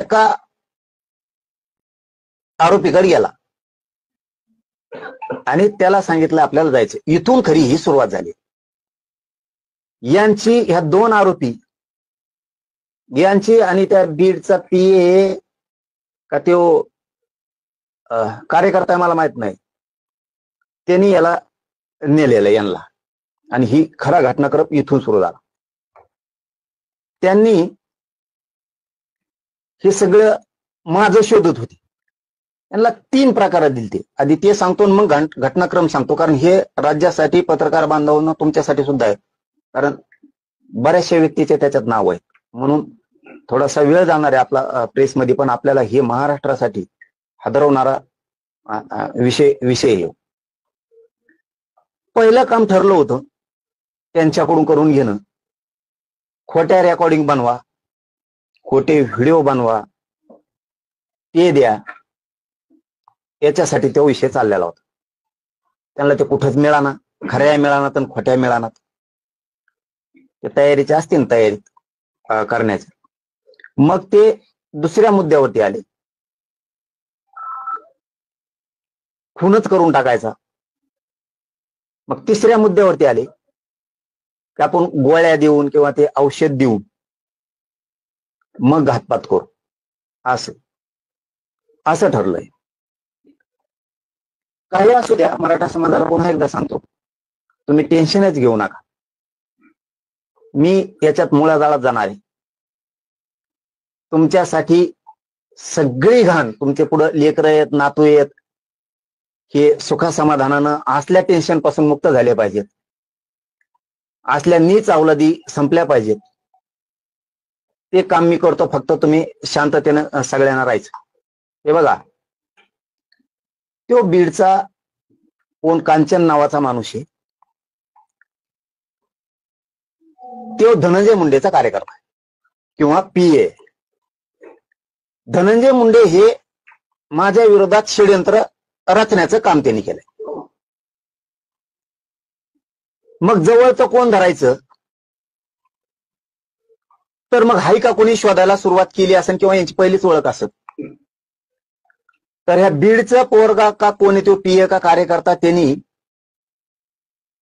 एका आरोपीकडे गेला आणि त्याला सांगितलं आपल्याला जायचं. इथून खरी ही सुरुवात झाली. यांची ह्या दोन आरोपी यांची आणि त्या बीडचा पीए का तो कार्यकर्ता आहे मला माहित नाही, त्यांनी याला नेलेलं यांना. आणि ही खरा घटनाक्रम इथून सुरू झाला. त्यांनी हे सगळं माझं शोधत होते. यांना 3 प्रकारात दिलते. आधी ते सांगतो मग घटनाक्रम सांगतो, कारण हे राज्यासाठी, पत्रकार बांधवांना, तुमच्यासाठी सुद्धा आहे. कारण बऱ्याचशा व्यक्तीचे त्याच्यात नाव आहे, म्हणून थोडासा वेळ जाणार आहे आपला प्रेसमध्ये, पण आपल्याला हे महाराष्ट्रासाठी हादरवणारा विषय आहे. पहिलं काम ठरलं होतं त्यांच्याकडून करून घेणं. खोट्या रेकॉर्डिंग बनवा, खोटे व्हिडिओ बनवा, ते द्या, याच्यासाठी तो विषय चाललेला होता. त्यांना ते कुठंच मिळाना, खऱ्या मिळाना तर खोट्या मिळाना. ते तयारीचे असतील ना, तयारी करण्याचे. मग ते दुसऱ्या मुद्द्यावरती आले, खूनच करून टाकायचा. मग तिसऱ्या मुद्द्यावरती आले की आपण गोळ्या देऊन किंवा ते औषध देऊन मग घातपात करू, असं ठरलंय. काही असू द्या, मराठा समाजाला पुन्हा एकदा सांगतो, तुम्ही टेन्शनच घेऊ नका. मी याच्यात मुळाजाळात जाणार आहे. तुमच्यासाठी सगळी घाण, तुमचे पुढे लेकरं आहेत, नातू आहेत, हे सुखासमाधानानं असल्या टेन्शन पासून मुक्त झाले पाहिजेत. असल्या नीच अवलादी संपल्या पाहिजेत. ते काम मी करतो. फक्त तुम्ही शांततेनं सगळ्यांना राहायचं. हे बघा, तो बीडचा कोण कांचन नावाचा माणूस आहे, तो धनंजय मुंडेचा कार्यकर्ता आहे किंवा पीए. धनंजय मुंडे हे माझ्या विरोधात षडयंत्र रचण्याचं काम त्यांनी केलंय. मग जवळचं कोण धरायचं, तर मग हाय का कोणी शोधायला सुरुवात केली असेल किंवा यांची पहिलीच ओळख असेल. तर ह्या बीडचं पोरगा का कोणी, तो पीए का कार्यकर्ता, त्यांनी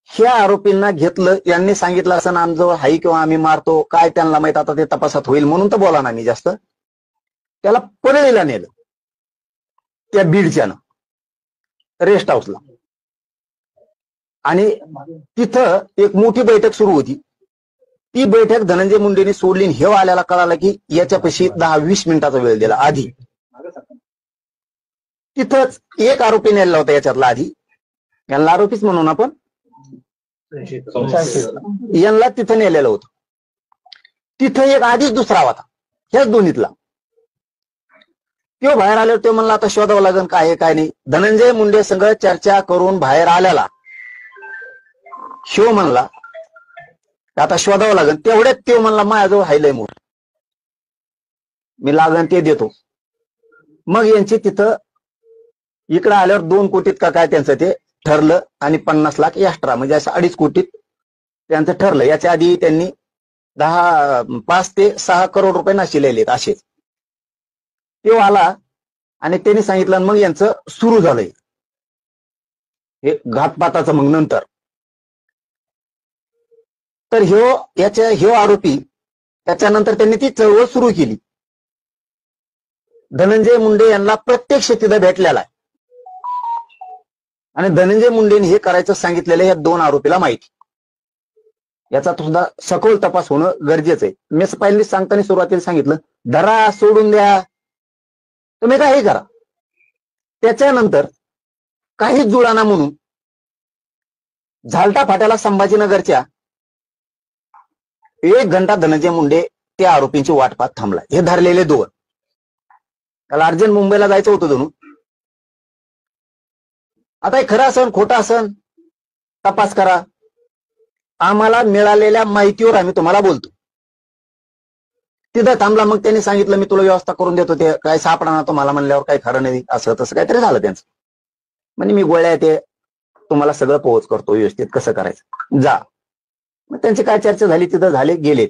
ह्या आरोपींना घेतलं. यांनी सांगितलं असं आमजवळ हाय किंवा आम्ही मारतो, काय त्यांना माहित, आता ते तपासात होईल म्हणून तर बोला ना मी जास्त. त्याला परळीला नेलं, त्या बीडच्यानं रेस्ट हाऊसला. आणि तिथं एक मोठी बैठक सुरू होती. ती बैठक धनंजय मुंडेंनी सोडली. हे आल्याला कळालं की याच्यापाशी 10-20 मिनिटाचा वेळ दिला. आधी तिथंच एक आरोपी नेला होता याच्यातला. आधी यांना आरोपीच म्हणून आपण यांना तिथं नेलेलं होतं. तिथं एक आधीच दुसरा होता, ह्याच दोन्हीतला. तो बाहेर आल्यावर तो म्हणला आता शोधावं लागेल काय आहे काय नाही. धनंजय मुंडे संग चर्चा करून बाहेर आल्याला शिव म्हणला आता शोधावं लागेल. तेवढ्यात तो म्हणला माझ्याजवळ हायलय मोठ, मी लागन ते देतो. मग यांची तिथं इकडं आल्यावर 2 कोटीत का काय त्यांचं ते ठरलं आणि 50 लाख एक्स्ट्रा, म्हणजे असं 2.5 कोटीत त्यांचं ठरलं. याच्या आधी त्यांनी 5 ते 6 करोड रुपये नाशिलेले असेच. तो आला आणि त्यांनी सांगितलं, मग यांचं सुरू झालंय हे घातपाताचं. मग नंतर तर ह्यो आरोपी, त्याच्यानंतर त्यांनी ती चळवळ सुरू केली. धनंजय मुंडे यांना प्रत्यक्ष तिथं भेटलेला आहे आणि धनंजय मुंडेंनी हे करायचं सांगितलेलं या 2 आरोपीला माहिती. याचा सुद्धा सखोल तपास होणं गरजेचं आहे. मी पहिल्यांदा सांगताना सुरुवातीला सांगितलं, धरा, सोडून द्या, तुम्ही काही करा. त्याच्यानंतर काहीच जुळाना म्हणून झालटा फाट्याला संभाजीनगरच्या 1 घंटा धनंजय मुंडे त्या आरोपींची वाट पाहत थांबला. हे धरलेले 2, त्याला अर्जंट मुंबईला जायचं होतं जणू. आता हे खरं असन खोटं असन तपास करा. आम्हाला मिळालेल्या माहितीवर आम्ही तुम्हाला बोलतो. तिथं थांबला. मग त्यांनी सांगितलं मी तुला व्यवस्था करून देतो. ते काय सापडणार तुम्हाला म्हणल्यावर काही खरं नाही, असं तसं काहीतरी झालं त्यांचं. म्हणजे मी गोळ्या ते तुम्हाला सगळं पोहोच करतो व्यवस्थित, कसं करायचं जा. मग त्यांची काय चर्चा झाली तिथं, झाले गेले.